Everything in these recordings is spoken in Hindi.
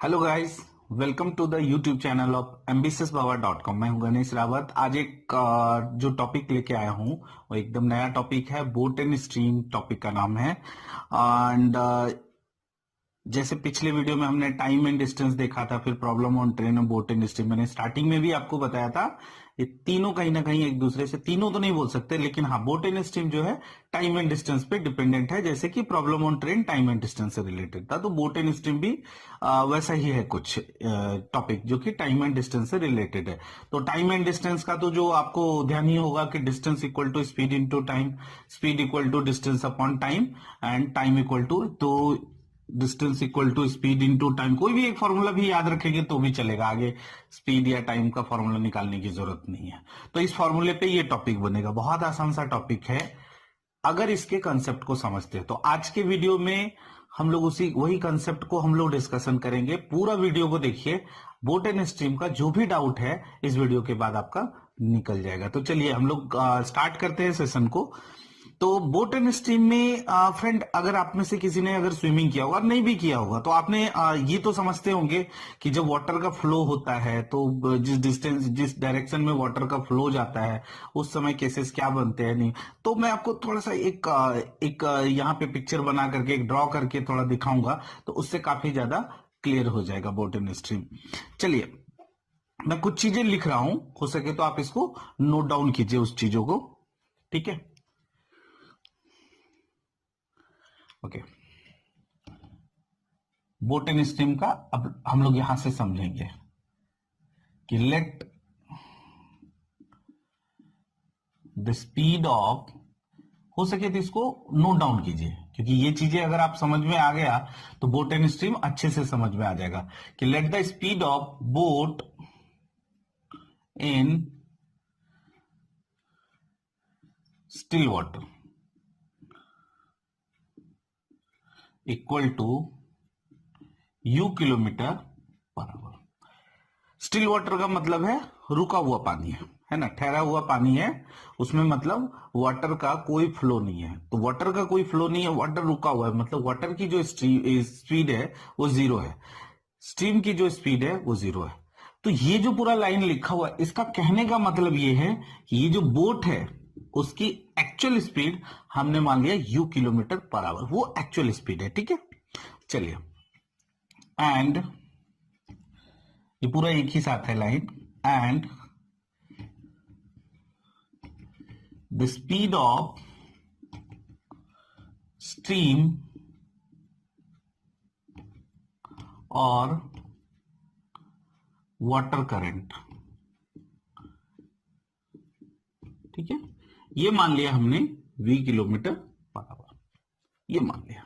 Hello guys, welcome to the YouTube channel of ambitiouspower.com। मैं हूं गणेश रावत। आज एक जो टॉपिक लेके आया हूं वो एकदम नया टॉपिक है। बोट एंड स्ट्रीम टॉपिक का नाम है। एंड जैसे पिछले वीडियो में हमने टाइम एंड डिस्टेंस देखा था, फिर प्रॉब्लम ऑन ट्रेन और बोट एंड स्ट्रीम। मैंने स्टार्टिंग में भी आपको बताया था ये तीनों कहीं ना कहीं एक दूसरे से, तीनों तो नहीं बोल सकते लेकिन हाँ, बोट एंड स्ट्रीम जो है टाइम एंड डिस्टेंस पे डिपेंडेंट है। जैसे कि problem on train time and distance से रिलेटेड था, तो बोट एंड स्ट्रीम भी वैसा ही है कुछ टॉपिक जो कि टाइम एंड डिस्टेंस से रिलेटेड है। तो टाइम एंड डिस्टेंस का तो जो आपको ध्यान ही होगा कि distance equal to speed into time, speed equal to distance upon time, and time equal to, तो distance equal to speed into time. कोई भी एक फॉर्मूला भी याद रखेंगे तो भी चलेगा, आगे स्पीड या टाइम का फॉर्मूला निकालने की जरूरत नहीं है। तो इस फॉर्मूले पे ये टॉपिक बनेगा। बहुत आसान सा टॉपिक है अगर इसके कंसेप्ट को समझते हैं। तो आज के वीडियो में हम लोग वही कंसेप्ट को हम लोग डिस्कशन करेंगे। पूरा वीडियो को देखिए। बोट एंड स्ट्रीम का जो भी डाउट है इस वीडियो के बाद आपका निकल जाएगा। तो चलिए हम लोग स्टार्ट करते हैं सेशन को। तो बोट एंड स्ट्रीम में फ्रेंड, अगर आप में से किसी ने अगर स्विमिंग किया होगा, नहीं भी किया होगा, तो आपने ये तो समझते होंगे कि जब वाटर का फ्लो होता है तो जिस डायरेक्शन में वाटर का फ्लो जाता है उस समय केसेस क्या बनते हैं। नहीं तो मैं आपको थोड़ा सा एक यहाँ पे पिक्चर बना करके, एक ड्रॉ करके थोड़ा दिखाऊंगा, तो उससे काफी ज्यादा क्लियर हो जाएगा बोट एंड स्ट्रीम। चलिए, मैं कुछ चीजें लिख रहा हूं, हो सके तो आप इसको नोट डाउन कीजिए उस चीजों को। ठीक है, ओके। बोट एंड स्ट्रीम का अब हम लोग यहां से समझेंगे कि लेट द स्पीड ऑफ, हो सके तो इसको नोट डाउन कीजिए, क्योंकि ये चीजें अगर आप समझ में आ गया तो बोट एंड स्ट्रीम अच्छे से समझ में आ जाएगा। कि let the speed of boat in still water equal to u kilometre per hour. Still water का मतलब है रुका हुआ पानी है ना, ठहरा हुआ पानी है, उसमें मतलब वाटर का कोई फ्लो नहीं है। तो वाटर का कोई फ्लो नहीं है, वाटर रुका हुआ है, मतलब वाटर की जो स्पीड है वो जीरो है, स्ट्रीम की जो स्पीड है वो जीरो है। तो ये जो पूरा लाइन लिखा हुआ है, इसका कहने का मतलब ये है कि ये जो बोट है उसकी एक्चुअल स्पीड हमने मान लिया u किलोमीटर पर आवर, वो एक्चुअल स्पीड है। ठीक है, चलिए। एंड ये पूरा एक ही साथ है line. And the speed of stream और वाटर करंट, ठीक है, ये मान लिया हमने v किलोमीटर पर आवर, ये मान लिया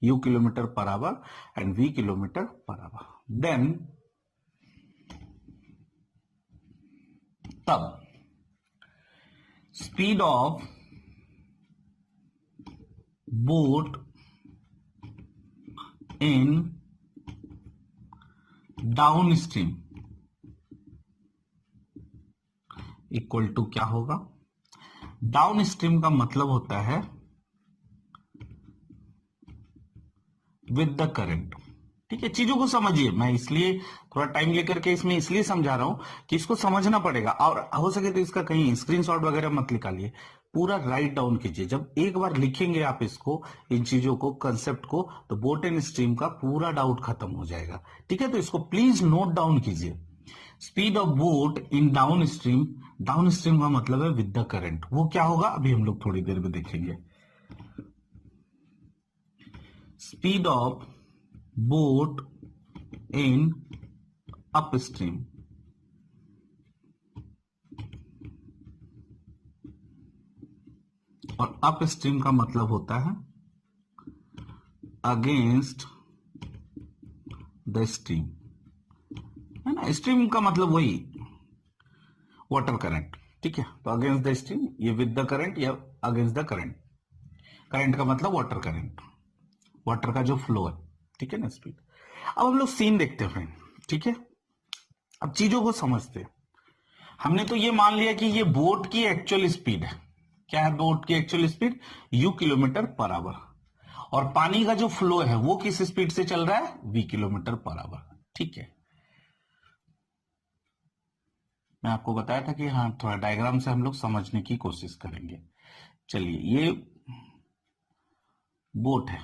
u kilometre per hour and v kilometre per hour. Then तब speed of boat in down stream equal to क्या होगा? डाउन स्ट्रीम का मतलब होता है विद द करंट। ठीक है, चीजों को समझिए। मैं इसलिए थोड़ा टाइम लेकर के इसमें इसलिए समझा रहा हूं कि इसको समझना पड़ेगा, और हो सके तो इसका कहीं स्क्रीनशॉट वगैरह मत निकालिए, पूरा राइट डाउन कीजिए। जब एक बार लिखेंगे आप इसको, इन चीजों को, कंसेप्ट को, तो बोट एंड स्ट्रीम का पूरा डाउट खत्म हो जाएगा। ठीक है, तो इसको प्लीज नोट डाउन कीजिए। Speed of boat in down stream, down stream का मतलब है विद द करंट। वो क्या होगा अभी हम लोग थोड़ी देर में देखेंगे। Speed of boat in upstream और अपस्ट्रीम का मतलब होता है अगेंस्ट द स्ट्रीम, है ना। स्ट्रीम का मतलब वही वाटर करंट। ठीक है, तो अगेंस्ट द स्ट्रीम, ये विद द करंट या अगेंस्ट द करंट। करंट का मतलब वाटर करंट, वाटर का जो फ्लो है। ठीक है ना, स्पीड। अब हम लोग सीन देखते हैं। ठीक है, अब चीजों को समझते हैं। हमने तो ये मान लिया कि ये बोट की एक्चुअल स्पीड है। क्या है बोट की actual speed? u kilometre per hour. और पानी का जो फ्लो है वो किस स्पीड से चल रहा है? v kilometre per our. ठीक है, मैं आपको बताया था कि हाँ थोड़ा डायग्राम से हम लोग समझने की कोशिश करेंगे। चलिए, ये बोट है,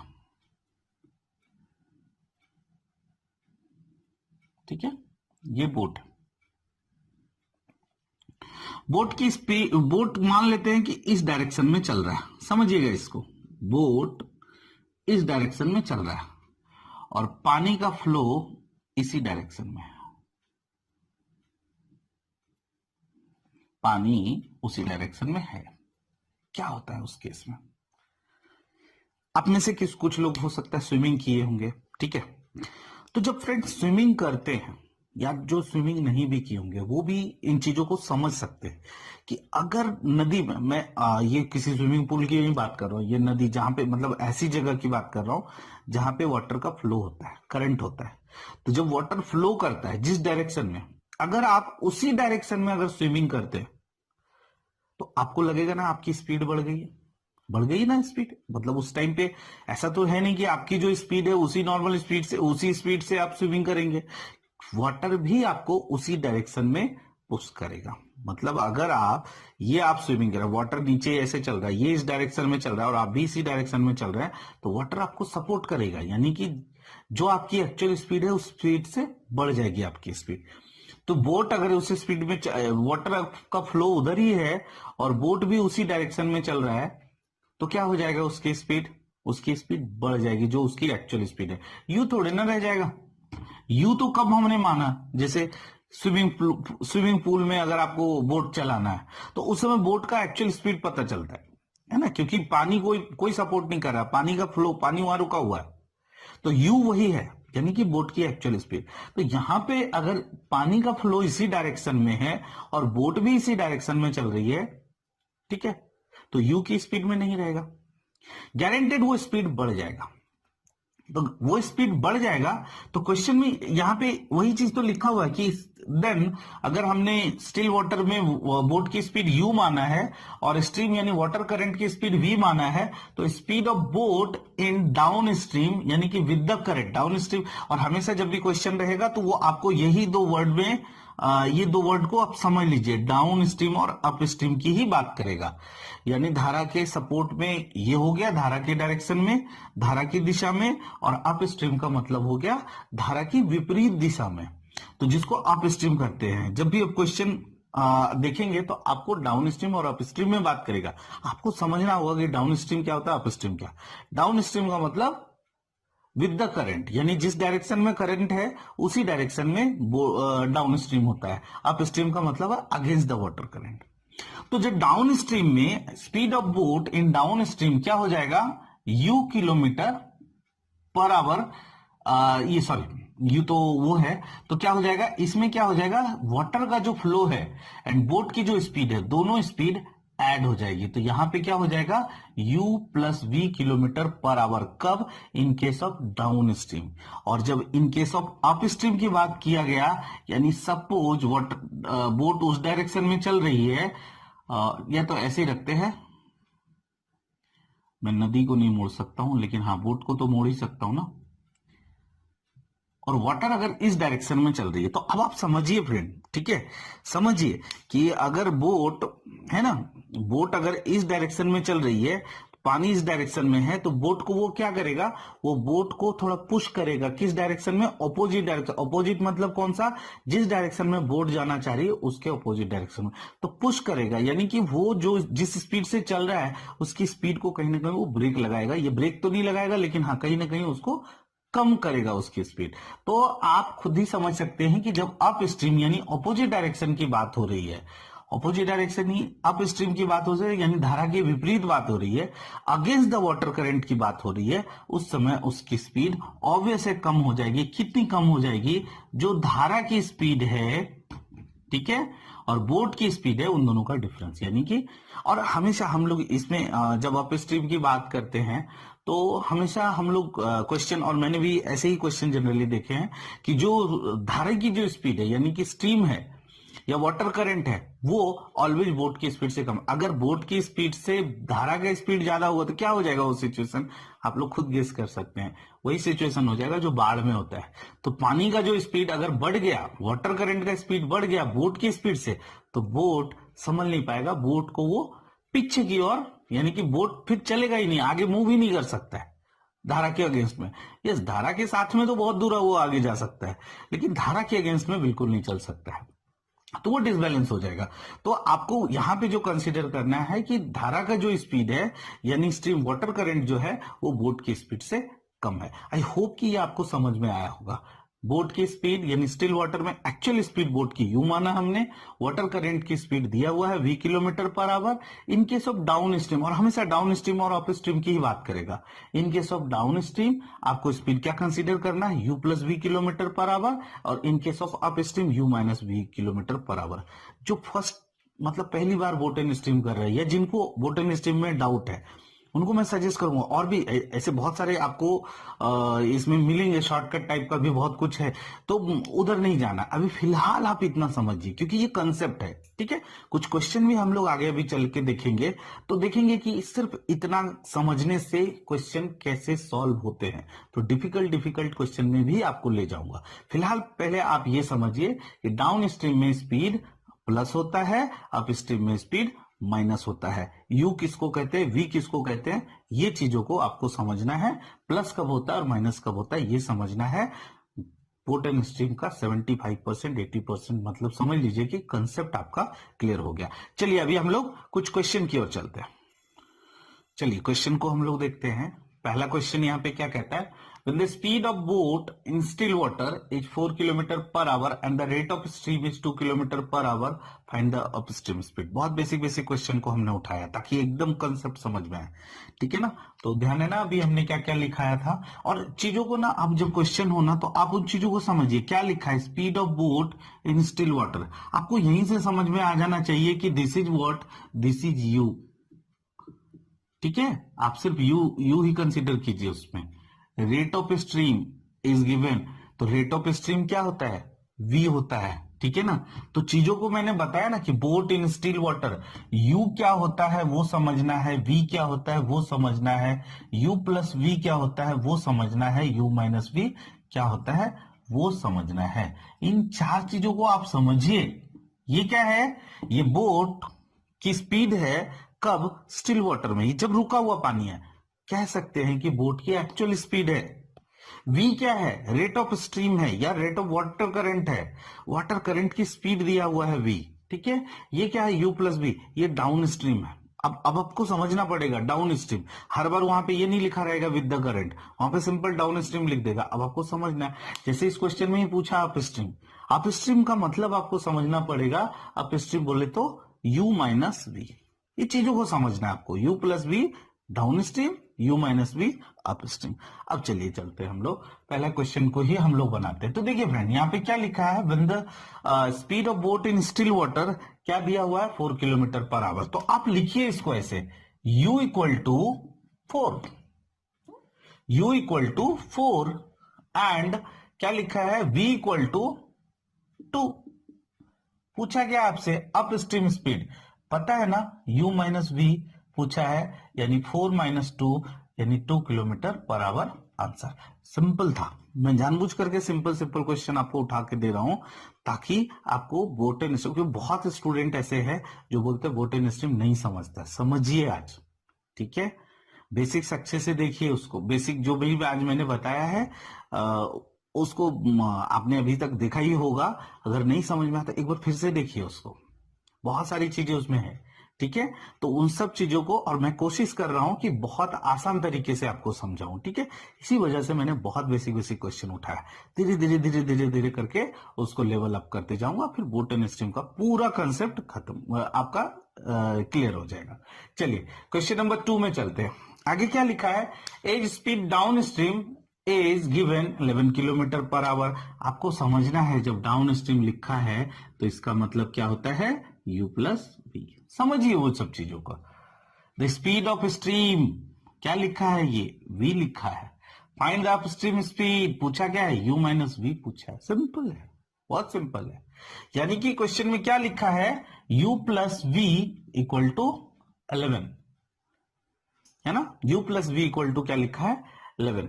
ठीक है, ये बोट है। बोट की स्पीड, बोट मान लेते हैं कि इस डायरेक्शन में चल रहा है, समझिएगा इसको, बोट इस डायरेक्शन में चल रहा है और पानी का फ्लो इसी डायरेक्शन में है, पानी उसी डायरेक्शन में है। क्या होता है उस केस में? आप में से कुछ लोग हो सकता है स्विमिंग किए होंगे, ठीक है। तो जब फ्रेंड्स स्विमिंग करते हैं, या जो स्विमिंग नहीं भी किए होंगे वो भी इन चीजों को समझ सकते हैं कि अगर नदी में, मैं ये किसी स्विमिंग पूल की नहीं बात कर रहा हूं, ये नदी जहां पे मतलब ऐसी जगह की बात कर रहा हूं जहां पे वाटर का फ्लो होता है, करंट होता है। तो जब वाटर फ्लो करता है जिस डायरेक्शन में, अगर आप उसी डायरेक्शन में अगर स्विमिंग करते हैं तो आपको लगेगा ना आपकी स्पीड बढ़ गई है, बढ़ गई ना स्पीड। मतलब उस टाइम पे ऐसा तो है नहीं कि आपकी जो स्पीड है उसी नॉर्मल स्पीड से, उसी स्पीड से आप स्विमिंग करेंगे, वाटर भी आपको उसी डायरेक्शन में पुश करेगा। मतलब अगर आप स्विमिंग कर रहे हैं, वाटर नीचे ऐसे चल रहा है, ये इस डायरेक्शन में चल रहा है और आप भी इसी डायरेक्शन में चल रहे हैं, तो वाटर आपको सपोर्ट करेगा, यानी कि जो आपकी एक्चुअल स्पीड है उस स्पीड से बढ़ जाएगी आपकी स्पीड। तो बोट अगर उसी स्पीड में, वाटर का फ्लो उधर ही है और बोट भी उसी डायरेक्शन में चल रहा है, तो क्या हो जाएगा, उसकी स्पीड बढ़ जाएगी, जो उसकी एक्चुअल स्पीड है। यू थोड़े ना रह जाएगा। यू तो कब हमने माना, जैसे स्विमिंग पूल में अगर आपको बोट चलाना है तो उस समय बोट का एक्चुअल स्पीड पता चलता है ना, क्योंकि पानी कोई सपोर्ट नहीं कर रहा, पानी का फ्लो, पानी वहां रुका हुआ है, तो यू वही है, यानी कि बोट की एक्चुअल स्पीड। तो यहां पे अगर पानी का फ्लो इसी डायरेक्शन में है और बोट भी इसी डायरेक्शन में चल रही है, ठीक है, तो यू की स्पीड में नहीं रहेगा, गारंटेड वो स्पीड बढ़ जाएगा। तो वो स्पीड बढ़ जाएगा, तो क्वेश्चन में यहां पे वही चीज तो लिखा हुआ है कि देन अगर हमने स्टिल वाटर में बोट की स्पीड u माना है और स्ट्रीम यानी वाटर करंट की स्पीड v माना है, तो speed of boat in down stream यानी कि with the current down stream. और हमेशा जब भी क्वेश्चन रहेगा तो वो आपको यही दो वर्ड में ये दो वर्ड को आप समझ लीजिए, डाउन स्ट्रीम और अप स्ट्रीम की ही बात करेगा। यानी धारा के सपोर्ट में ये हो गया धारा के डायरेक्शन में, धारा की दिशा में, और अप स्ट्रीम का मतलब हो गया धारा की विपरीत दिशा में। तो जिसको अप स्ट्रीम करते हैं, जब भी आप क्वेश्चन देखेंगे तो आपको डाउन स्ट्रीम और अप स्ट्रीम में बात करेगा। आपको समझना होगा कि डाउन स्ट्रीम क्या होता है, अप स्ट्रीम क्या। डाउन स्ट्रीम का मतलब विद द करंट, यानी जिस डायरेक्शन में करंट है उसी डायरेक्शन में डाउन स्ट्रीम होता है। अप स्ट्रीम का मतलब है अगेंस्ट द वाटर करंट। तो जब डाउन स्ट्रीम में speed of boat in down stream क्या हो जाएगा, u किलोमीटर पर आवर, ये सॉरी यू तो वो है, तो क्या हो जाएगा इसमें, क्या हो जाएगा, वाटर का जो फ्लो है एंड बोट की जो स्पीड है, दोनों स्पीड ऐड हो जाएगी। तो यहां पे क्या हो जाएगा, u plus v kilometre per hour, कब, in case of down stream. और जब in case of up stream की बात किया गया, यानी सपोज बोट उस डायरेक्शन में चल रही है, या तो ऐसे ही रखते हैं, मैं नदी को नहीं मोड़ सकता हूं लेकिन हाँ बोट को तो मोड़ ही सकता हूं ना, और वाटर अगर इस डायरेक्शन में चल रही है, तो अब आप समझिए फ्रेंड, ठीक है, समझिए कि अगर बोट है ना, बोट अगर इस डायरेक्शन में चल रही है, पानी इस डायरेक्शन में है, तो बोट को वो क्या करेगा, वो बोट को थोड़ा पुश करेगा, किस डायरेक्शन में, ऑपोजिट डायरेक्शन। ऑपोजिट मतलब कौन सा, जिस डायरेक्शन में बोट जाना चाह रही है उसके ऑपोजिट डायरेक्शन में, तो पुश करेगा, यानी कि वो जो जिस स्पीड से चल रहा है उसकी स्पीड को कहीं ना कहीं वो ब्रेक लगाएगा। ये ब्रेक तो नहीं लगाएगा लेकिन हाँ कहीं ना कहीं उसको कम करेगा उसकी स्पीड। तो आप खुद ही समझ सकते हैं कि जब अप स्ट्रीम यानी ऑपोजिट डायरेक्शन की बात हो रही है, ऑपोजिट डायरेक्शन ही अप स्ट्रीम की बात हो रही है, यानी धारा के विपरीत बात हो रही है, अगेंस्ट द वाटर करंट की बात हो रही है, उस समय उसकी स्पीड ऑब्वियस है कम हो जाएगी। कितनी कम हो जाएगी, जो धारा की स्पीड है, ठीक है, और बोट की स्पीड है, उन दोनों का डिफरेंस, यानी कि। और हमेशा हम लोग इसमें जब अप स्ट्रीम की बात करते हैं तो हमेशा हम लोग क्वेश्चन, और मैंने भी ऐसे ही क्वेश्चन जनरली देखे हैं कि जो धारा की जो स्पीड है यानी कि स्ट्रीम है, या वाटर करंट है वो ऑलवेज बोट की स्पीड से कम। अगर बोट की स्पीड से धारा का स्पीड ज्यादा हुआ तो क्या हो जाएगा वो सिचुएशन, आप लोग खुद गेस कर सकते हैं। वही सिचुएशन हो जाएगा जो बाढ़ में होता है। तो पानी का जो स्पीड अगर बढ़ गया, वाटर करंट का स्पीड बढ़ गया बोट की स्पीड से, तो बोट संभल नहीं पाएगा, बोट को वो पीछे की ओर, यानी कि बोट फिर चलेगा ही नहीं, आगे मूव ही नहीं कर सकता है धारा के अगेंस्ट में। यस, धारा के साथ में तो बहुत दूर वो आगे जा सकता है, लेकिन धारा के अगेंस्ट में बिल्कुल नहीं चल सकता है, तो वो डिसबैलेंस हो जाएगा। तो आपको यहां पे जो कंसीडर करना है कि धारा का जो स्पीड है, यानी स्ट्रीम वाटर करंट जो है, वो बोट की स्पीड से कम है। आई होप कि ये आपको समझ में आया होगा। बोट की स्पीड यानी स्टिल वाटर में एक्चुअल स्पीड बोट की यू माना हमने, वाटर करंट की स्पीड दिया हुआ है v kilometre per hour. In case of down stream, और हमेशा डाउन स्ट्रीम और अप स्ट्रीम की ही बात करेगा, in case of down stream आपको स्पीड क्या कंसीडर करना है, u plus v kilometre per hour, और in case of up stream u minus v kilometre per hour. जो फर्स्ट मतलब पहली बार बोट एंड स्ट्रीम कर रही है, जिनको बोट एंड स्ट्रीम में डाउट है, उनको मैं सजेस्ट करूंगा, और भी ऐसे बहुत सारे आपको इसमें मिलेंगे, शॉर्टकट टाइप का भी बहुत कुछ है, तो उधर नहीं जाना अभी, फिलहाल आप इतना समझिए क्योंकि ये कंसेप्ट है, ठीक है। कुछ क्वेश्चन भी हम लोग आगे अभी चल के देखेंगे, तो देखेंगे कि सिर्फ इतना समझने से क्वेश्चन कैसे सॉल्व होते हैं। तो डिफिकल्ट क्वेश्चन में भी आपको ले जाऊंगा। फिलहाल पहले आप ये समझिए कि डाउन स्ट्रीम में स्पीड प्लस होता है, अप स्ट्रीम में स्पीड माइनस होता है। यू किसको कहते हैं, वी किसको कहते हैं, ये चीजों को आपको समझना है। प्लस कब होता है और माइनस कब होता है ये समझना है। बोट एंड स्ट्रीम का 75% 80% मतलब समझ लीजिए कि कंसेप्ट आपका क्लियर हो गया। चलिए अभी हम लोग कुछ क्वेश्चन की ओर चलते हैं। चलिए क्वेश्चन को हम लोग देखते हैं। पहला क्वेश्चन यहाँ पे क्या कहता है, when the speed of boat in still water is 4 kilometre per our and the rate of stream is 2 kilometre per our, find the upstream speed। बहुत बेसिक क्वेश्चन को हमने उठाया ताकि एकदम कंसेप्ट समझ में आए, ठीक है ना। तो ध्यान है ना, अभी हमने क्या क्या लिखाया था, और चीजों को ना अब जब क्वेश्चन हो ना तो आप उन चीजों को समझिए। क्या लिखा है, speed of boat in still water, आपको यहीं से समझ में आ जाना चाहिए कि this is what, this is you, ठीक है। आप सिर्फ यू ही कंसीडर कीजिए उसमें। Rate of stream is given, तो रेट ऑफ स्ट्रीम क्या होता है, v होता है, ठीक है ना। तो चीजों को मैंने बताया ना कि boat in still water, u क्या होता है वो समझना है, v क्या होता है वो समझना है, u प्लस v क्या होता है वो समझना है, u माइनस v क्या होता है वो समझना है। इन चार चीजों को आप समझिए। ये क्या है, ये बोट की स्पीड है, कब, स्टिल वाटर में, जब रुका हुआ पानी है। कह सकते हैं कि बोट की एक्चुअल स्पीड है। v क्या है, रेट ऑफ स्ट्रीम है या रेट ऑफ वाटर करंट है, वाटर करंट की स्पीड दिया हुआ है v, ठीक है। ये क्या है, u प्लस v, ये डाउन स्ट्रीम है। अब आपको समझना पड़ेगा डाउन स्ट्रीम, हर बार वहां पे ये नहीं लिखा रहेगा विद द करंट, वहां पे सिंपल डाउन स्ट्रीम लिख देगा। अब आपको समझना है, जैसे इस क्वेश्चन में ही पूछा अप स्ट्रीम, अप स्ट्रीम का मतलब आपको समझना पड़ेगा, अप स्ट्रीम बोले तो u माइनस v, ये चीजों को समझना है आपको, u plus v down stream, u minus v up stream. अब चलिए चलते हैं हम लोग, पहला क्वेश्चन को ही हम लोग बनाते हैं। तो देखिए फ्रेंड, यहाँ पे क्या लिखा है, when the speed of boat in still water क्या दिया हुआ है, 4 किलोमीटर पर आवर। तो आप लिखिए इसको ऐसे, u equal to 4, u equal to 4 and क्या लिखा है, v इक्वल टू 2। पूछा गया आपसे अप स्ट्रीम स्पीड, पता है ना, u माइनस v पूछा है, यानी 4 माइनस 2 यानी 2 kilometre per our. Answer simple था, मैं जानबूझ करके सिंपल क्वेश्चन आपको उठा के दे रहा हूं ताकि आपको बोट एंड स्ट्रीम, क्योंकि बहुत स्टूडेंट ऐसे हैं जो बोलते हैं बोट एंड स्ट्रीम नहीं समझता। समझिए आज, ठीक है। बेसिक्स अच्छे से देखिए उसको, बेसिक जो भी आज मैंने बताया है उसको आपने अभी तक देखा ही होगा। अगर नहीं समझ में आता एक बार फिर से देखिए उसको, बहुत सारी चीजें उसमें है, ठीक है। तो उन सब चीजों को, और मैं कोशिश कर रहा हूं कि बहुत आसान तरीके से आपको समझाऊं, ठीक है। इसी वजह से मैंने बहुत बेसिक क्वेश्चन उठाया, धीरे धीरे करके उसको लेवल अप करते जाऊंगा, फिर बोट एंड स्ट्रीम का पूरा कंसेप्ट खत्म आपका क्लियर हो जाएगा। चलिए क्वेश्चन नंबर 2 में चलते हैं। आगे क्या लिखा है, as speed downstream is given 11 kilometre per hour. आपको समझना है जब डाउन स्ट्रीम लिखा है तो इसका मतलब क्या होता है, u प्लस v। समझिए वो सब चीजों को। द स्पीड ऑफ स्ट्रीम क्या लिखा है, ये v लिखा है। फाइंड द अपस्ट्रीम स्पीड पूछा क्या है, u माइनस v पूछा है, सिंपल है। बहुत सिंपल है। यानी कि क्वेश्चन में क्या लिखा है, u plus v equal to 11, है ना। u plus v equal to क्या लिखा है, 11।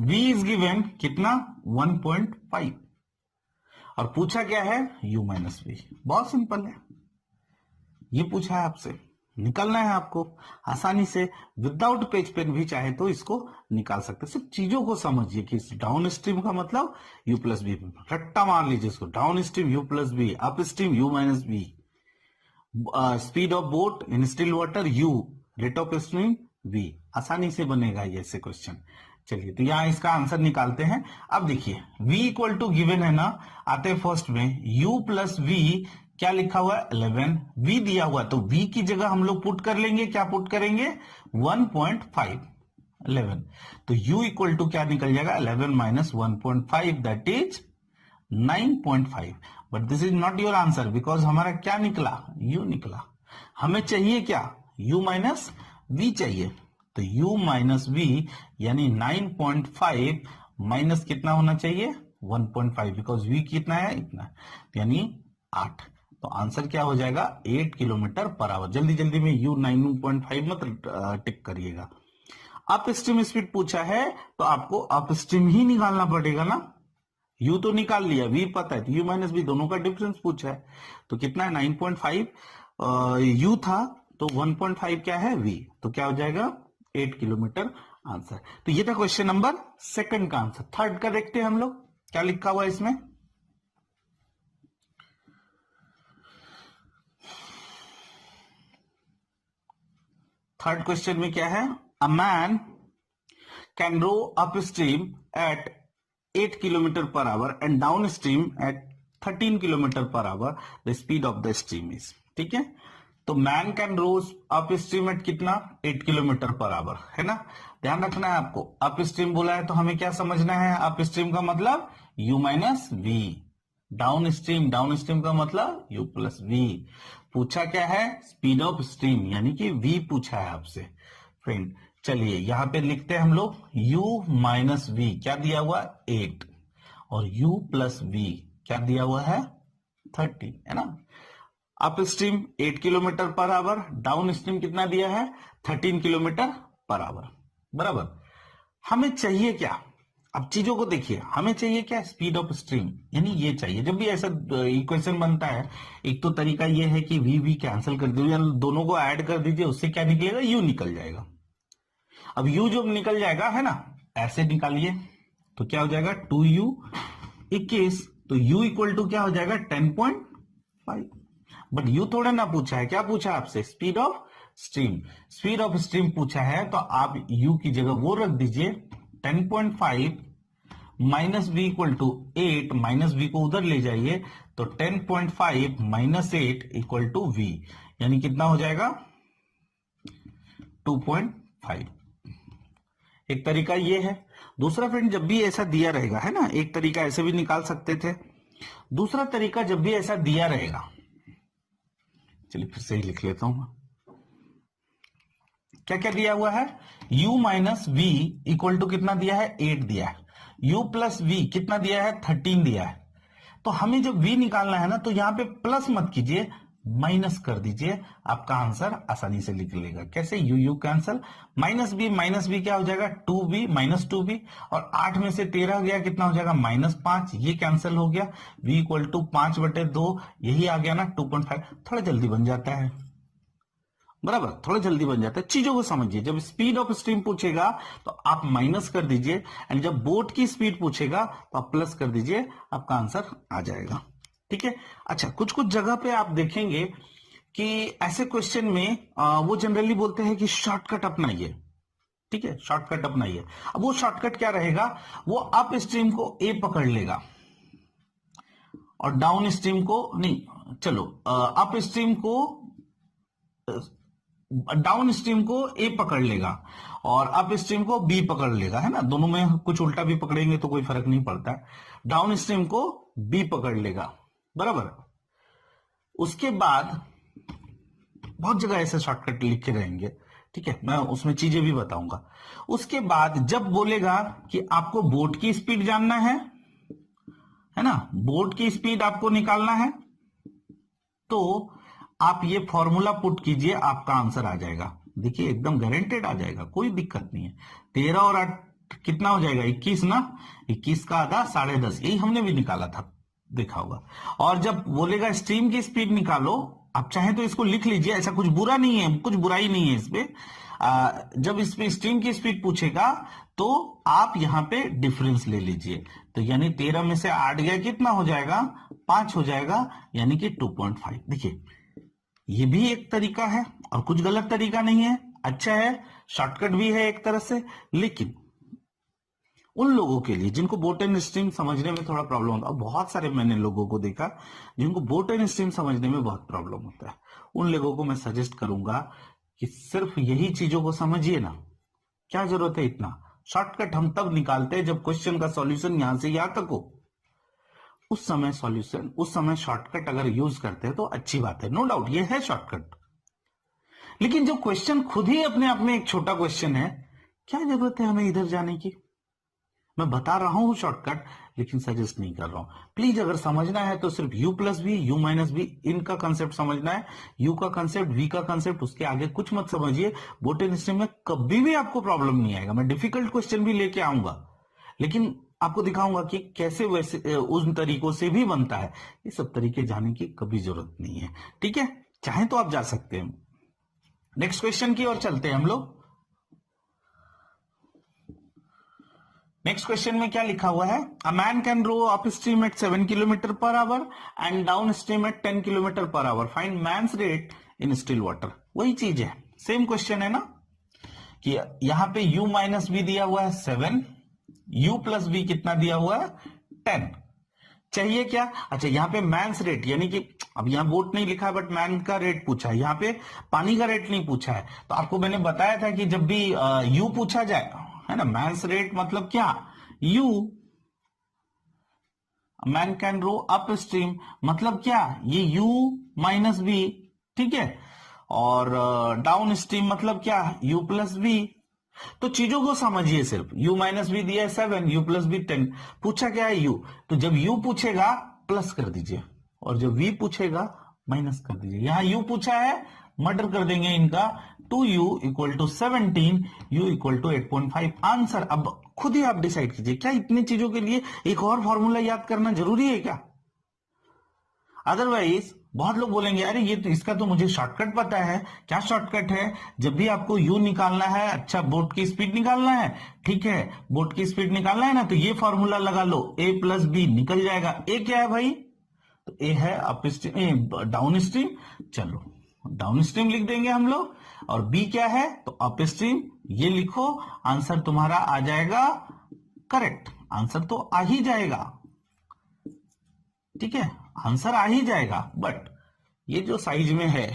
v इज गिवन कितना, 1.5, और पूछा क्या है, u माइनस वी। बहुत सिंपल है, ये पूछा है आपसे, निकलना है आपको आसानी से, विदाउट पेज पेन भी चाहे तो इसको निकाल सकते हैं। सिर्फ चीजों को समझिए कि डाउन स्ट्रीम का मतलब u प्लस बी, रट्टा मार लीजिए इसको, downstream u plus b, up stream u minus b, speed of boat in still water u, rate of stream v। आसानी से बनेगा ये ऐसे क्वेश्चन। चलिए तो यहां इसका आंसर निकालते हैं। अब देखिए v इक्वल टू गिवन है ना, आते फर्स्ट में u प्लस वी, क्या लिखा हुआ है 11, v दिया हुआ तो v की जगह हम लोग पुट कर लेंगे, क्या पुट करेंगे 1.5, 11, तो u इक्वल टू क्या निकल जाएगा 11 minus 1.5 that is 9.5। But this is not your answer because हमारा क्या निकला, u निकला। हमें चाहिए क्या, u माइनस v चाहिए, तो u माइनस v यानी 9.5 माइनस कितना होना चाहिए 1.5, बिकॉज v कितना है इतना, यानी 8। तो आंसर क्या हो जाएगा 8 किलोमीटर पर आवर। जल्दी जल्दी में u 9.5 मत टिक करिएगा। अप स्ट्रीम स्पीड पूछा है तो आपको अप स्ट्रीम ही निकालना पड़ेगा ना, u तो निकाल लिया, v पता है, तो u माइनस v दोनों का डिफरेंस पूछा है, तो कितना है 9.5, u था तो 1.5 क्या है v, तो क्या हो जाएगा 8 किलोमीटर आंसर। तो ये था क्वेश्चन नंबर सेकंड का आंसर। थर्ड का देखते हैं हम लोग क्या लिखा हुआ है इसमें। थर्ड क्वेश्चन में क्या है, a man can row upstream at 8 kilometre per hour and downstream at 13 kilometre per hour, the speed of the stream is. ठीक है, तो man can row upstream at कितना 8 किलोमीटर पर आवर, है ना। ध्यान रखना है आपको, अप स्ट्रीम बोला है तो हमें क्या समझना है, अप स्ट्रीम का मतलब u minus v, downstream का मतलब u प्लस वी। पूछा क्या है, स्पीड ऑफ स्ट्रीम, यानी कि v पूछा है आपसे फ्रेंड। चलिए यहां पे लिखते हैं हम लोग u माइनस वी, क्या दिया हुआ 8, और u प्लस वी क्या दिया हुआ है 30, है ना। Up stream 8 kilometre per our, down stream कितना दिया है 13 किलोमीटर पर आवर, बराबर। हमें चाहिए क्या, अब चीजों को देखिए, हमें चाहिए क्या, स्पीड ऑफ स्ट्रीम, यानी ये चाहिए। जब भी ऐसा इक्वेशन बनता है, एक तो तरीका ये है कि v कैंसिल कर दीजिए, दोनों को ऐड कर दीजिए, उससे क्या निकलेगा u निकल जाएगा। अब u जो निकल जाएगा है ना, ऐसे निकालिए तो क्या हो जाएगा 2u 21, तो u इक्वल टू क्या हो जाएगा 10.5। बट u थोड़ा ना पूछा है, क्या पूछा है आपसे, speed of stream. Speed of stream पूछा है तो आप u की जगह वो रख दीजिए 10.5 minus v equal to 8, minus v को उधर ले जाइए तो 10.5 माइनस 8 इक्वल टू वी, यानी कितना हो जाएगा 2.5। एक तरीका ये है। दूसरा फ्रेंड, जब भी ऐसा दिया रहेगा, है ना, एक तरीका ऐसे भी निकाल सकते थे, दूसरा तरीका जब भी ऐसा दिया रहेगा, चलिए फिर से ही लिख लेता हूं, क्या क्या दिया हुआ है, u minus v equal to कितना दिया है 8 दिया है, u प्लस वी कितना दिया है 13 दिया है। तो हमें जब v निकालना है ना, तो यहां पे प्लस मत कीजिए, माइनस कर दीजिए, आपका आंसर आसानी से निकल लेगा। कैसे, u कैंसल, माइनस बी क्या हो जाएगा 2b माइनस 2b, और 8 में से 13 गया कितना हो जाएगा -5, ये कैंसिल हो गया, v इक्वल टू 5/2, यही आ गया ना 2.5। थोड़ा जल्दी बन जाता है, बराबर, थोड़ा जल्दी बन जाता है। चीजों को समझिए, जब स्पीड ऑफ स्ट्रीम पूछेगा तो आप माइनस कर दीजिए, एंड जब बोट की स्पीड पूछेगा तो आप प्लस कर दीजिए, आपका आंसर आ जाएगा। ठीक है। अच्छा, कुछ कुछ जगह पे आप देखेंगे कि ऐसे क्वेश्चन में वो जनरली बोलते हैं कि शॉर्टकट अपनाइए। ठीक है, शॉर्टकट अपनाइए। अब वो शॉर्टकट क्या रहेगा, वो अप स्ट्रीम को ए पकड़ लेगा और डाउन स्ट्रीम को नहीं, चलो अप स्ट्रीम को डाउन स्ट्रीम को ए पकड़ लेगा और अप स्ट्रीम को बी पकड़ लेगा, है ना। दोनों में कुछ उल्टा भी पकड़ेंगे तो कोई फर्क नहीं पड़ता है। डाउन स्ट्रीम को बी पकड़ लेगा, बराबर। उसके बाद बहुत जगह ऐसे शॉर्टकट लिखे रहेंगे, ठीक है, मैं उसमें चीजें भी बताऊंगा। उसके बाद जब बोलेगा कि आपको बोट की स्पीड जानना है है ना, बोट की स्पीड आपको निकालना है तो आप ये फॉर्मूला पुट कीजिए, आपका आंसर आ जाएगा। देखिए एकदम गारंटेड आ जाएगा, कोई दिक्कत नहीं है। 13 और 8 कितना हो जाएगा, 21 ना, 21 का आधा 10.5, यही हमने भी निकाला था, देखा होगा। और जब बोलेगा स्ट्रीम की स्पीड निकालो, आप चाहे तो इसको लिख लीजिए, ऐसा कुछ बुरा नहीं है, कुछ बुराई नहीं है इसमें। जब इसमें स्ट्रीम की स्पीड पूछेगा तो आप यहां पे डिफरेंस ले लीजिए, तो यानी 13 में से 8 गया कितना हो जाएगा, 5 हो जाएगा, यानी कि 2.5। देखिए ये भी एक तरीका है और कुछ गलत तरीका नहीं है, अच्छा है, शॉर्टकट भी है एक तरह से। लेकिन उन लोगों के लिए जिनको बोट एंड स्ट्रीम समझने में थोड़ा प्रॉब्लम होता है, और बहुत सारे मैंने लोगों को देखा जिनको बोट एंड स्ट्रीम समझने में बहुत प्रॉब्लम होता है, उन लोगों को मैं सजेस्ट करूंगा कि सिर्फ यही चीजों को समझिए ना, क्या जरूरत है इतना। शॉर्टकट हम तब निकालते हैं जब क्वेश्चन का सॉल्यूशन यहां से यहां तक हो, उस समय सॉल्यूशन, उस समय शॉर्टकट अगर यूज करते हैं तो अच्छी बात है, नो डाउट ये है शॉर्टकट। लेकिन जो क्वेश्चन खुद ही अपने आप में एक छोटा क्वेश्चन है, क्या जरूरत है हमें इधर जाने की। मैं बता रहा हूं शॉर्टकट, लेकिन सजेस्ट नहीं कर रहा हूं। प्लीज अगर समझना है तो सिर्फ u plus v, u minus v, इनका कंसेप्ट समझना है, u का कंसेप्ट, v का कंसेप्ट, उसके आगे कुछ मत समझिए। बोट एंड स्ट्रीम में कभी भी आपको प्रॉब्लम नहीं आएगा, मैं डिफिकल्ट क्वेश्चन भी लेके आऊंगा, लेकिन आपको दिखाऊंगा कि कैसे वैसे उन तरीकों से भी बनता है। ये सब तरीके जाने की कभी जरूरत नहीं है, ठीक है, चाहे तो आप जा सकते हैं। नेक्स्ट क्वेश्चन की ओर चलते हैं हम लोग। नेक्स्ट क्वेश्चन में क्या लिखा हुआ है, a man can row upstream at 7 kilometre per hour and downstream at 10 kilometre per hour, find man's rate in still water. वही चीज है, सेम क्वेश्चन है ना, कि यहां पे u माइनस बी दिया हुआ है 7, u प्लस बी कितना दिया हुआ है 10, चाहिए क्या, अच्छा यहाँ पे मैन्स रेट, यानी कि अब यहाँ बोट नहीं लिखा है बट मैन का रेट पूछा है, यहाँ पे पानी का रेट नहीं पूछा है। तो आपको मैंने बताया था कि जब भी यू पूछा जाए, है ना, मैन्स रेट मतलब क्या, u, man can row upstream मतलब क्या, ये यू माइनस बी, ठीक है, और डाउन स्ट्रीम मतलब क्या, यू प्लस बी। तो चीजों को समझिए, सिर्फ u माइनस बी दिया है 7, u प्लस बी 10, पूछा क्या है u, तो जब u पूछेगा प्लस कर दीजिए, और जब v पूछेगा माइनस कर दीजिए। यहां u पूछा है, मर्डर कर देंगे इनका, 2u equal to 17, u equal to 8.5 answer. अब खुद ही आप डिसाइड कीजिए, क्या इतनी चीजों के लिए एक और फॉर्मूला याद करना जरूरी है क्या। अदरवाइज बहुत लोग बोलेंगे अरे ये तो, इसका तो मुझे शॉर्टकट पता है। क्या शॉर्टकट है, जब भी आपको u निकालना है, अच्छा बोट की स्पीड निकालना है, ठीक है, बोट की स्पीड निकालना है ना, तो ये फॉर्मूला लगा लो, a प्लस बी निकल जाएगा। a क्या है भाई, तो a है अप स्ट्रीम, डाउन स्ट्रीम, चलो डाउन स्ट्रीम लिख देंगे हम लोग, और b क्या है तो अप स्ट्रीम, ये लिखो, आंसर तुम्हारा आ जाएगा करेक्ट, आंसर तो आ ही जाएगा, ठीक है, आंसर आ ही जाएगा। बट ये जो साइज में है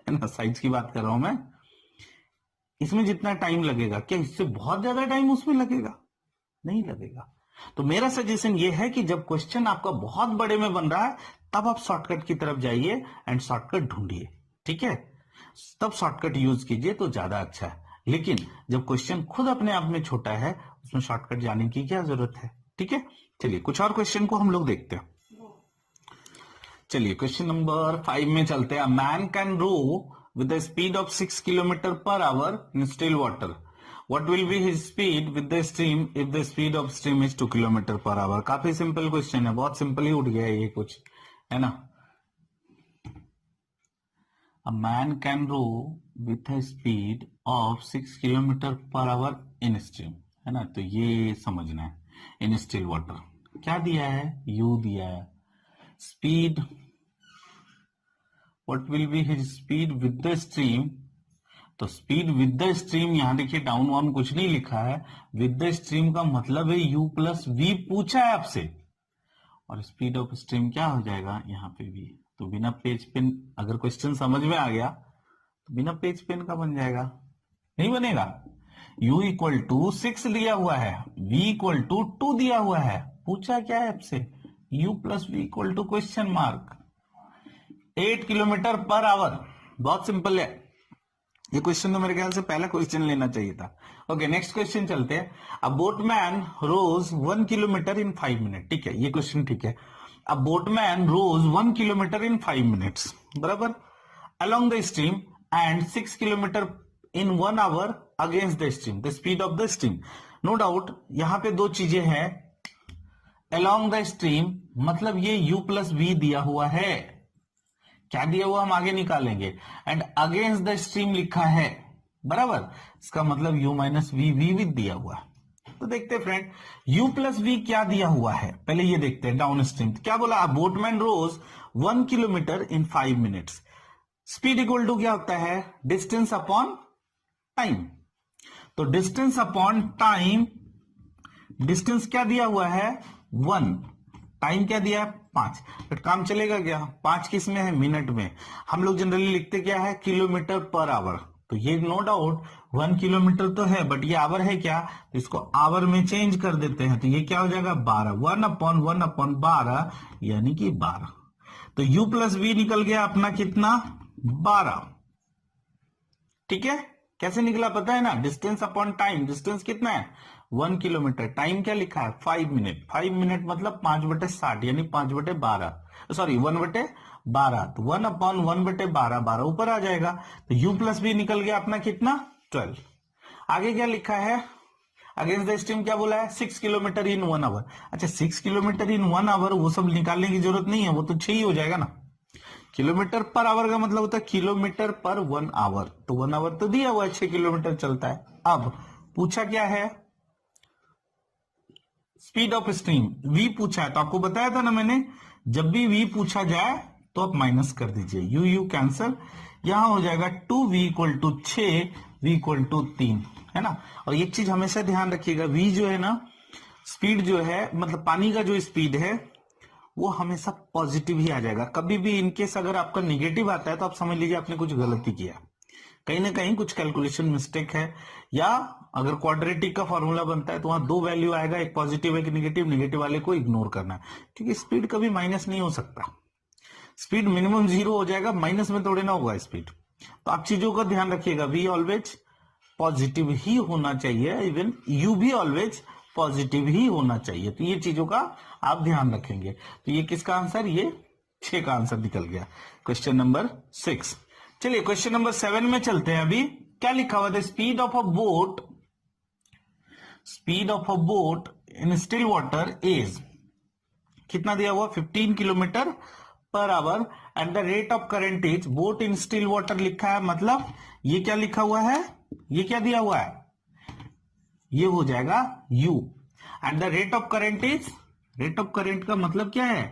ना, साइज की बात कर रहा हूं मैं, इसमें जितना टाइम लगेगा, क्या इससे बहुत ज्यादा टाइम उसमें लगेगा, नहीं लगेगा। तो मेरा सजेशन ये है कि जब क्वेश्चन आपका बहुत बड़े में बन रहा है, तब आप शॉर्टकट की तरफ जाइए एंड शॉर्टकट ढूंढिए, ठीक है, तब शॉर्टकट यूज कीजिए तो ज्यादा अच्छा है। लेकिन जब क्वेश्चन खुद अपने आप में छोटा है, उसमें शॉर्टकट जाने की क्या जरूरत है, ठीक है। चलिए कुछ और क्वेश्चन को हम लोग देखते हैं। चलिए क्वेश्चन नंबर 5 में चलते हैं। Man can row with the speed of 6 kilometre per hour in still water, what will be his speed with the stream if the speed of stream is 2 kilometre per hour. काफी सिंपल क्वेश्चन है, बहुत सिंपल ही उठ गया है ये कुछ, है ना। A man can row with a speed of 6 kilometre per hour in stream, है ना, तो ये समझना है। इन स्टिल वाटर क्या दिया है, u दिया है, speed, what will be his speed with the stream, तो स्पीड विद द स्ट्रीम, यहां देखिए डाउन वाउन कुछ नहीं लिखा है, विद द स्ट्रीम का मतलब है u प्लस v पूछा है आपसे, और स्पीड ऑफ स्ट्रीम क्या हो जाएगा यहाँ पे v, तो बिना पेज पेन, अगर क्वेश्चन समझ में आ गया तो बिना पेज पेन का बन जाएगा, नहीं बनेगा। u इक्वल टू 6 दिया हुआ है, v इक्वल टू 2 दिया हुआ है, पूछा क्या है आपसे, u plus v equal to question mark 8 kilometre per hour, बहुत सिंपल है। ये क्वेश्चन तो मेरे ख्याल से पहला क्वेश्चन लेना चाहिए था। ओके, नेक्स्ट क्वेश्चन चलते हैं। A boatman rows 1 kilometre in 5 minute. ठीक है, ये क्वेश्चन ठीक है। A boatman rows 1 kilometre in 5 minutes, बराबर, along the stream and 6 kilometre in 1 hour against the stream, the speed of the stream. No doubt यहां पे दो चीजें हैं। along the stream मतलब ये u प्लस v दिया हुआ है, क्या दिया हुआ हम आगे निकालेंगे, एंड अगेंस्ट द स्ट्रीम लिखा है, बराबर, इसका मतलब u माइनस वी भी दिया हुआ है। तो देखते हैं फ्रेंड, u प्लस वी क्या दिया हुआ है, पहले ये देखते हैं। डाउन स्ट्रीम क्या बोला, boatman rows 1 kilometre in 5 minutes. Speed equal to क्या होता है, डिस्टेंस अपॉन टाइम। तो डिस्टेंस अपॉन टाइम, डिस्टेंस क्या दिया हुआ है 1, टाइम क्या दिया है 5। बट काम चलेगा क्या, 5 किस में है, मिनट में। हम लोग जनरली लिखते क्या है, किलोमीटर पर आवर। तो ये नो डाउट 1 किलोमीटर तो है, बट ये आवर है क्या, तो इसको आवर में चेंज कर देते हैं। तो ये क्या हो जाएगा 12, 1/1/12 यानी कि 12। तो u प्लस वी निकल गया अपना कितना 12। ठीक है, कैसे निकला पता है ना, डिस्टेंस अपॉन टाइम, डिस्टेंस कितना है 1 किलोमीटर, टाइम क्या लिखा है 5 मिनट। 5 मिनट मतलब 5/60 यानी 5/12, सॉरी 1/12। तो 1/1/12, 12 ऊपर आ जाएगा। तो u प्लस वी निकल गया अपना कितना 12। आगे क्या लिखा है, अगेंस्ट द स्ट्रीम क्या बोला है 6 किलोमीटर इन 1 आवर। अच्छा 6 किलोमीटर इन 1 आवर वो सब निकालने की जरूरत नहीं है, वो तो 6 ही हो जाएगा ना। किलोमीटर पर आवर का मतलब होता है किलोमीटर पर 1 आवर, तो 1 आवर तो दिया हुआ है 6 किलोमीटर चलता है। अब पूछा क्या है, स्पीड ऑफ स्ट्रीम v पूछा है। तो आपको बताया था ना मैंने, जब भी v पूछा जाए तो आप माइनस कर दीजिए, u कैंसल, यहां हो जाएगा 2v equal to 6, v equal to 3, है ना। और एक चीज हमेशा ध्यान रखिएगा, v जो है ना, स्पीड जो है मतलब पानी का जो स्पीड है वो हमेशा पॉजिटिव ही आ जाएगा। कभी भी इनकेस अगर आपका निगेटिव आता है तो आप समझ लीजिए आपने कुछ गलती किया, कहीं ना कहीं कुछ कैलकुलेशन मिस्टेक है। या अगर क्वाड्रेटिक का फॉर्मूला बनता है तो वहां 2 वैल्यू आएगा, एक पॉजिटिव एक निगेटिव, निगेटिव वाले को इग्नोर करना है, क्योंकि स्पीड कभी माइनस नहीं हो सकता। स्पीड मिनिमम 0 हो जाएगा, माइनस में थोड़े ना होगा स्पीड। तो आप चीजों का ध्यान रखिएगा, वी ऑलवेज पॉजिटिव ही होना चाहिए, इवन यू भी ऑलवेज पॉजिटिव ही होना चाहिए। तो ये चीजों का आप ध्यान रखेंगे। तो ये किसका आंसर, ये 6 का आंसर निकल गया, क्वेश्चन नंबर 6। चलिए क्वेश्चन नंबर 7 में चलते हैं। अभी क्या लिखा हुआ था, speed of a boat in still water is, कितना दिया हुआ 15 kilometre per hour, and the rate of current is, boat in still water लिखा है, मतलब ये क्या लिखा हुआ है, ये क्या दिया हुआ है, ये हो जाएगा u, and the rate of current is, rate of current का मतलब क्या है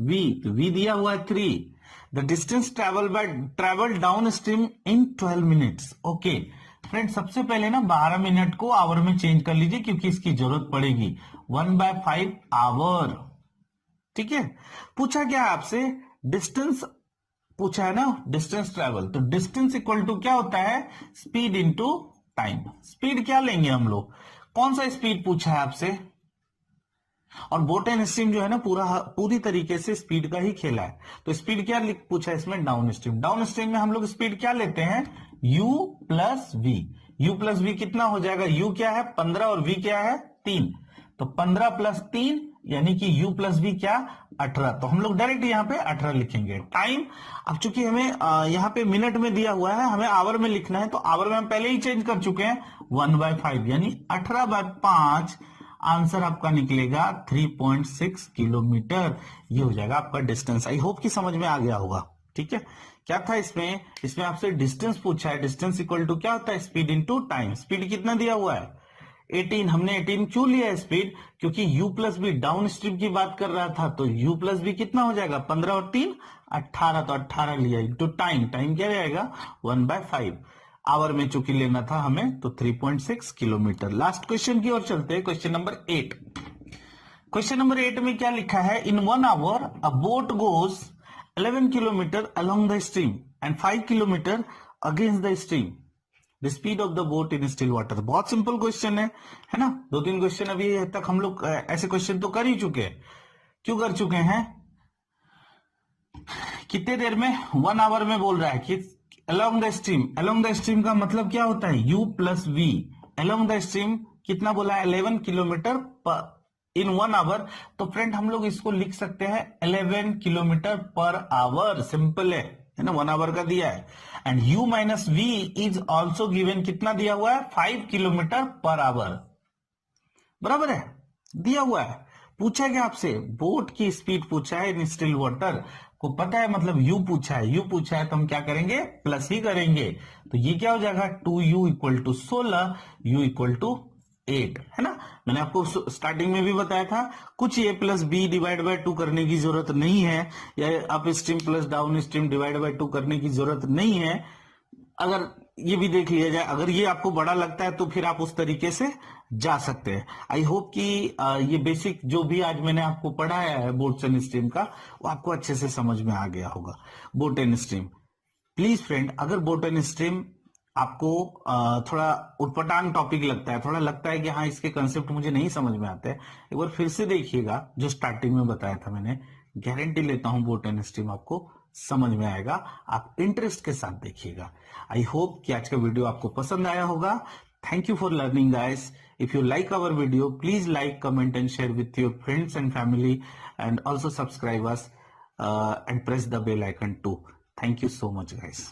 v, तो v दिया हुआ है 3। The distance travel down stream in 12 minutes. Okay friend, सबसे पहले ना 12 मिनट को आवर में चेंज कर लीजिए, क्योंकि इसकी जरूरत पड़ेगी, 1/5 आवर। ठीक है, पूछा क्या है आपसे, डिस्टेंस पूछा है ना, डिस्टेंस ट्रेवल, तो डिस्टेंस इक्वल टू क्या होता है, स्पीड इनटू टाइम। स्पीड क्या लेंगे हम लोग, कौन सा स्पीड पूछा है आपसे, और बोट एंड स्ट्रीम जो है ना पूरी तरीके से स्पीड का ही खेला है। तो स्पीड क्या पूछा है इसमें, डाउन स्ट्रीम। डाउन स्ट्रीम में हम लोग स्पीड क्या लेते हैं, u plus v. u plus v कितना हो जाएगा, u क्या है 15 और v क्या है 3, तो 15 प्लस 3 यानी कि u प्लस वी क्या 18। तो हम लोग डायरेक्ट यहाँ पे 18 लिखेंगे। टाइम, अब चूंकि हमें यहाँ पे मिनट में दिया हुआ है, हमें आवर में लिखना है, तो आवर में हम पहले ही चेंज कर चुके हैं, 1/5 यानी 18/5। आंसर आपका निकलेगा 3.6 किलोमीटर। ये हो जाएगा आपका डिस्टेंस। आई होप कि समझ में आ गया होगा। ठीक है, क्या था इसमें आपसे डिस्टेंस पूछा है, डिस्टेंस इक्वल टू क्या होता है, स्पीड इनटू टाइम। स्पीड कितना दिया हुआ है 18, हमने 18 क्यों लिया है स्पीड, क्योंकि u plus be down stream की बात कर रहा था, तो u प्लस बी कितना हो जाएगा 15 और 3 18, तो 18 लिया इंटू टाइम। टाइम क्या रहेगा 1/5, आवर में चूंकि लेना था हमें, तो 3.6 किलोमीटर। लास्ट क्वेश्चन की ओर चलते हैं, क्वेश्चन नंबर 8। क्वेश्चन नंबर 8 में क्या लिखा है, in 1 hour a boat goes 11 kilometre along the stream and 5 kilometre against the stream, the speed of the boat in still water. बहुत सिंपल क्वेश्चन है ना। 2-3 क्वेश्चन अभी तक हम लोग ऐसे क्वेश्चन तो कर ही चुके हैं। क्यों कर चुके हैं, कितने देर में 1 आवर में बोल रहा है कि along the stream, along the stream का मतलब क्या होता है, u plus v. Along the stream कितना बोला है, 11 किलोमीटर इन 1 आवर। तो फ्रेंड हम लोग इसको लिख सकते हैं 11 किलोमीटर पर आवर, सिंपल है ना, 1 आवर का दिया है। And u minus v is also given, कितना दिया हुआ है, 5 किलोमीटर पर आवर, बराबर है, दिया हुआ है। पूछा क्या आपसे, बोट की स्पीड पूछा है इन स्टिल वाटर, को पता है मतलब यू पूछा है, यू पूछा है तो हम क्या करेंगे, प्लस ही करेंगे। तो ये क्या हो जाएगा, 2u equal to 16, u equal to 8, है ना। मैंने आपको स्टार्टिंग में भी बताया था, कुछ a plus b divide by 2 करने की जरूरत नहीं है, या upstream plus downstream divide by 2 करने की जरूरत नहीं है। अगर ये भी देख लिया जाए, अगर ये आपको बड़ा लगता है तो फिर आप उस तरीके से जा सकते हैं। आई होप कि ये बेसिक जो भी आज मैंने आपको पढ़ाया है बोट्स एंड स्ट्रीम का, वो आपको अच्छे से समझ में आ गया होगा। Boat and stream, please friend, अगर बोट एंड स्ट्रीम आपको थोड़ा उटपटांग टॉपिक लगता है, थोड़ा लगता है कि हाँ इसके कंसेप्ट मुझे नहीं समझ में आते, एक बार फिर से देखिएगा जो स्टार्टिंग में बताया था मैंने। गारंटी लेता हूं बोट एंड स्ट्रीम आपको समझ में आएगा, आप इंटरेस्ट के साथ देखिएगा। आई होप कि आज का वीडियो आपको पसंद आया होगा। Thank you for learning guys. If you like our video, please like, comment and share with your friends and family, and also subscribe us and press the bell icon too. Thank you so much guys.